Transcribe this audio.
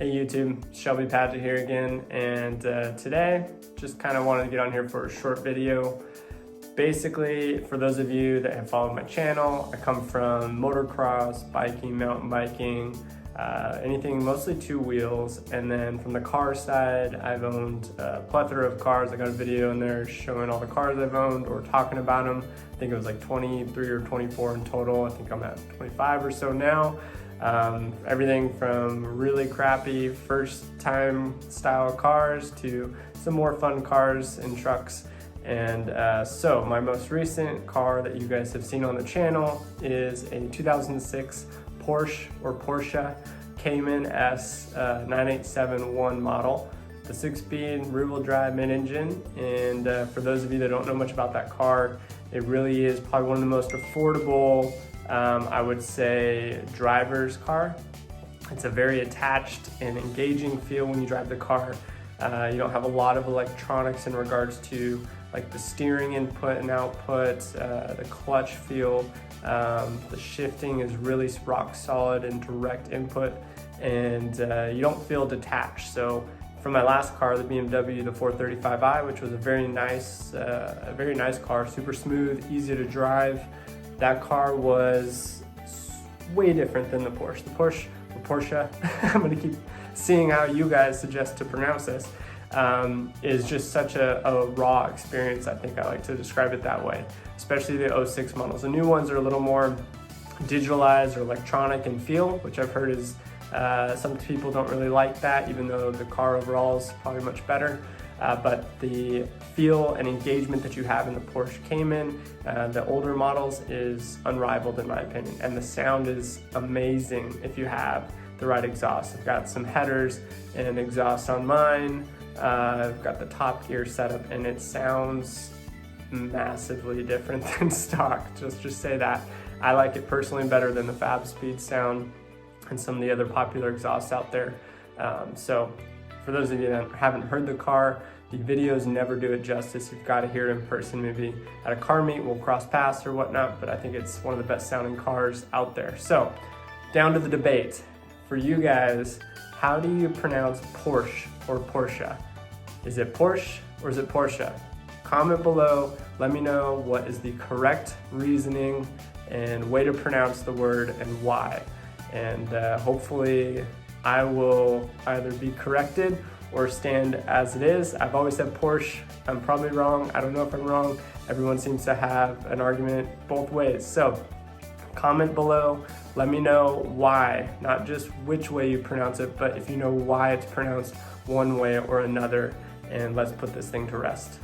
Hey YouTube, Shelby Padgett here again, and today just kind of wanted to get on here for a short video. Basically, for those of you that have followed my channel, I come from motocross, biking, mountain biking, anything mostly two wheels, and then from the car side, I've owned a plethora of cars. I got a video in there showing all the cars I've owned or talking about them. I think it was like 23 or 24 in total. I think I'm at 25 or so now. Everything from really crappy first time style cars to some more fun cars and trucks. And so my most recent car that you guys have seen on the channel is a 2006 Porsche Cayman S 9871 model, the 6-speed rear-wheel drive mid-engine. And for those of you that don't know much about that car, it really is probably one of the most affordable, I would say, driver's car. It's a very attached and engaging feel when you drive the car. You don't have a lot of electronics in regards to like the steering input and output, the clutch feel. The shifting is really rock solid and direct input, and you don't feel detached. So from my last car, the BMW, the 435i, which was a very nice car, super smooth, easy to drive. That car was way different than the Porsche. The Porsche, or Porsche, I'm gonna keep seeing how you guys suggest to pronounce this, is just such a raw experience. I think I like to describe it that way, especially the 06 models. The new ones are a little more digitalized or electronic in feel, which I've heard is, some people don't really like that, even though the car overall is probably much better. But the feel and engagement that you have in the Porsche Cayman, the older models, is unrivaled in my opinion. And the sound is amazing if you have the right exhaust. I've got some headers and exhaust on mine. I've got the top gear setup, and it sounds massively different than stock. Just say that. I like it personally better than the Fab Speed sound and some of the other popular exhausts out there. So for those of you that haven't heard the car, the videos never do it justice. You've got to hear it in person. Maybe at a car meet, we'll cross paths or whatnot, but I think it's one of the best sounding cars out there. So down to the debate. For you guys, how do you pronounce Porsche or Porsche? Is it Porsche or is it Porsche? Comment below, let me know what is the correct reasoning and way to pronounce the word and why. And hopefully I will either be corrected or stand as it is. I've always said Porsche. I'm probably wrong. I don't know if I'm wrong. Everyone seems to have an argument both ways. So comment below. Let me know why, not just which way you pronounce it, but if you know why it's pronounced one way or another, and let's put this thing to rest.